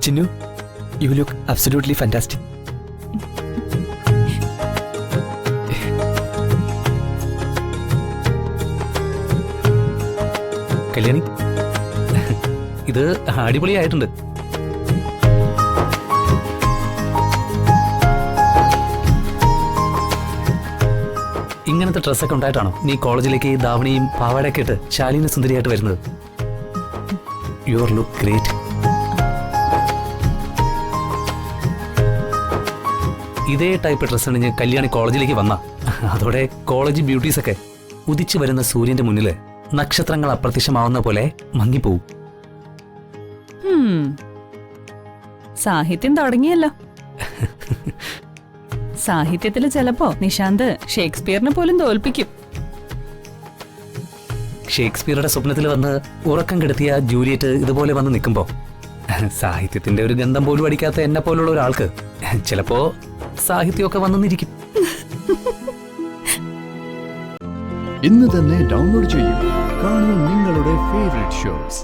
Chinnu, you look absolutely fantastic. Kalyani, ഇത് അടിപൊളിയായിട്ടുണ്ട്. ഇങ്ങനത്തെ ഡ്രസ്സൊക്കെ ഉണ്ടായിട്ടാണോ നീ കോളേജിലേക്ക് ധാവണിയും പാവാടയൊക്കെ ഇട്ട് ശാലീന സുന്ദരിയായിട്ട് വരുന്നത്? Your look great. ഇതേ ടൈപ്പ് ഡ്രസ്സ് അണിഞ്ഞ് കല്യാണി കോളേജിലേക്ക് വന്ന അതോടെ കോളേജ് ബ്യൂട്ടീസൊക്കെ ഉദിച്ചു വരുന്ന സൂര്യന്റെ മുന്നില് നക്ഷത്രങ്ങൾ അപ്രത്യക്ഷമാവുന്ന പോലെ മങ്ങിപ്പോവും. സാഹിത്യം തുടങ്ങിയല്ലോ. സാഹിത്യത്തില് ചിലപ്പോ നിശാന്ത് ഷേക്സ്പിയറിനെ പോലും തോൽപ്പിക്കും. ഷേക്സ്പിയറുടെ സ്വപ്നത്തിൽ വന്ന് ഉറക്കം കെടുത്തിയ ജൂലിയറ്റ് ഇതുപോലെ വന്ന് നിൽക്കുമ്പോ സാഹിത്യത്തിന്റെ ഒരു ഗന്ധം പോലും അടിക്കാത്ത എന്നെ പോലുള്ള ഒരാൾക്ക് ചിലപ്പോ സാഹിത്യമൊക്കെ വന്നിരിക്കും. ഇന്ന് തന്നെ ഡൗൺലോഡ് ചെയ്യൂ. കാണൂ നിങ്ങളുടെ ഫേവറേറ്റ് ഷോസ്.